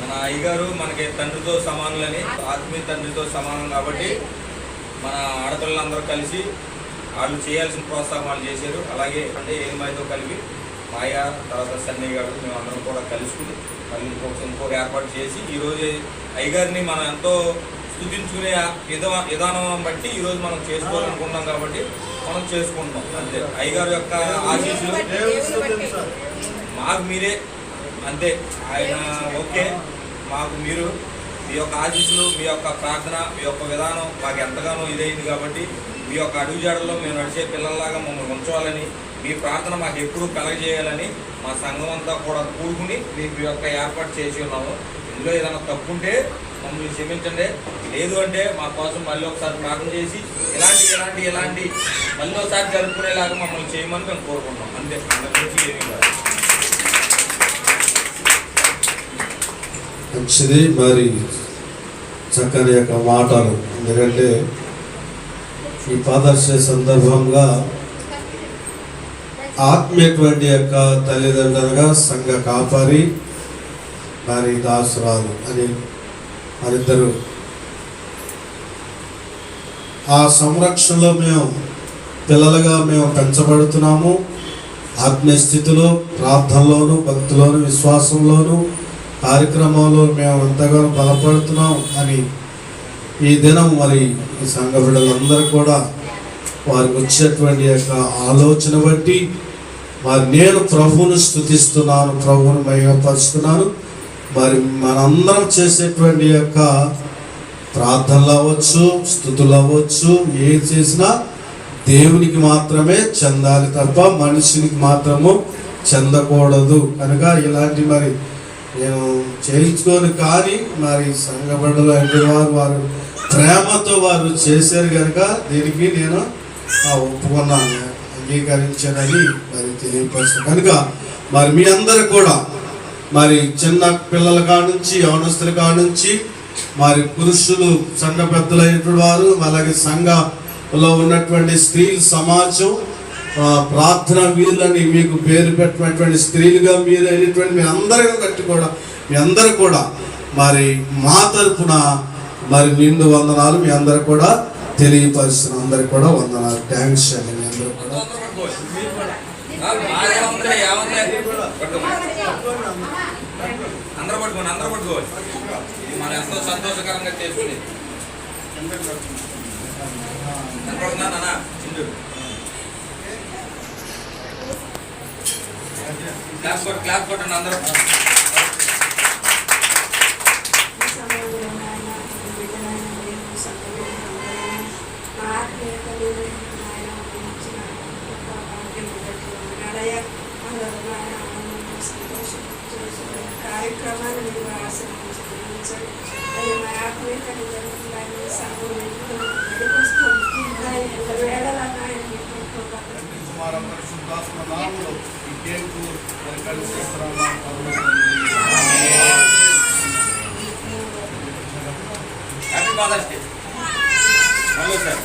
మన అయ్యగారు మనకి తండ్రితో సమానులని, ఆత్మీయ తండ్రితో సమానం కాబట్టి మన ఆడపిల్లలందరూ కలిసి వాళ్ళు చేయాల్సిన ప్రోత్సాహం వాళ్ళు చేశారు. అలాగే అంటే ఏమైతో కలిపి మాయ తర్వాత సన్నీ గారు మేమందరం కూడా కలుసుకుని మళ్ళీ ఇంకొక ఏర్పాటు చేసి ఈరోజు అయ్యగారిని మనం ఎంతో స్తుతించుకునే విధానం బట్టి ఈరోజు మనం చేసుకోవాలనుకుంటున్నాం కాబట్టి మనం చేసుకుంటున్నాం అంతే. అయ్యగారి యొక్క ఆశీస్సులు మాకు మీరే అంతే. ఆయన ఓకే, మాకు మీరు మీ యొక్క ఆశీస్సులు, మీ యొక్క ప్రార్థన, మీ యొక్క విధానం మాకు ఎంతగానో ఇదైంది కాబట్టి మీ యొక్క అడుగుజాడల్లో మేము నడిచే పిల్లల్లాగా మమ్మల్ని ఉంచాలని, మీ ప్రార్థన మాకు ఎప్పుడూ కలగజేయాలని మా సంఘం అంతా కూడా కూడుకుని మీకు యొక్క ఏర్పాటు చేసి ఉన్నాము. ఇందులో ఏదైనా తప్పుంటే మమ్మల్ని క్షమించండి, లేదు అంటే మా కోసం మళ్ళీ ఒకసారి ప్రార్థన చేసి ఇలాంటి మళ్ళీ ఒకసారి జరుపుకునేలాగా మమ్మల్ని చేయమని మేము కోరుకుంటాం అంతే. అందరికీ ఏమీ కాదు. మంచిది. మరి చక్కని యొక్క మాటలు, ఎందుకంటే ఈ పాదర్శ సందర్భంగా ఆత్మీయటువంటి యొక్క తల్లిదండ్రులుగా సంఘ కాపరి మరి దాసురాలు అని మరిద్దరు ఆ సంరక్షణలో మేము పిల్లలుగా మేము పెంచబడుతున్నాము. ఆత్మీయ స్థితిలో, ప్రార్థనలోను, భక్తిలోను, విశ్వాసంలోను, కార్యక్రమంలో మేము ఎంతగానో బలపడుతున్నాం అని ఈ దినం మరి ఈ సంఘ బిడ్డలందరూ కూడా వారికి వచ్చేటువంటి యొక్క ఆలోచన బట్టి మరి నేను ప్రభువును స్తుతిస్తున్నాను, ప్రభువును మహిమపరుస్తున్నాను. మరి మనందరం చేసేటువంటి యొక్క ప్రార్థనలు అవ్వచ్చు, స్తుతులు అవ్వచ్చు, ఏం చేసినా దేవునికి మాత్రమే చెందాలి తప్ప మనుషునికి మాత్రము చెందకూడదు. కనుక ఇలాంటి మరి నేను చేయించుకొని కానీ మరి సంఘ బిడ్డలు అంటే వారు ప్రేమతో వారు చేశారు కనుక దీనికి నేను ఒప్పుకున్నాను, అంగీకరించానని మరి తెలియపరుస్తాను. కనుక మరి మీ అందరు కూడా మరి చిన్న పిల్లల కాడ నుంచి, యవనస్తుల కాడ నుంచి మరి పురుషులు, సంఘ పెద్దలైనటువంటి వారు, అలాగే సంఘంలో ఉన్నటువంటి స్త్రీ సమాజం, ప్రార్థన వీరులని మీకు పేరు పెట్టినటువంటి స్త్రీలుగా మీరు అయినటువంటి మీ అందరూ కూడా మరి మా తరపున మరి నిండు వందనాలు మీ అందరూ కూడా తెలియపరుస్తున్న అందరికి కూడా వందనాలు. థ్యాంక్స్ అండి. మీ అందరూ కూడా అందరూ పట్టుకోవాలి. ఇది మనం ఎంతో సంతోషకరంగా చేసుకుని క్లాస్ కొట్టండి అందరూ. కార్యక్రమాన్ని మీరు ఆశ్రయించండి. అది మా ఆత్మీయ happy father's day. Hello sir.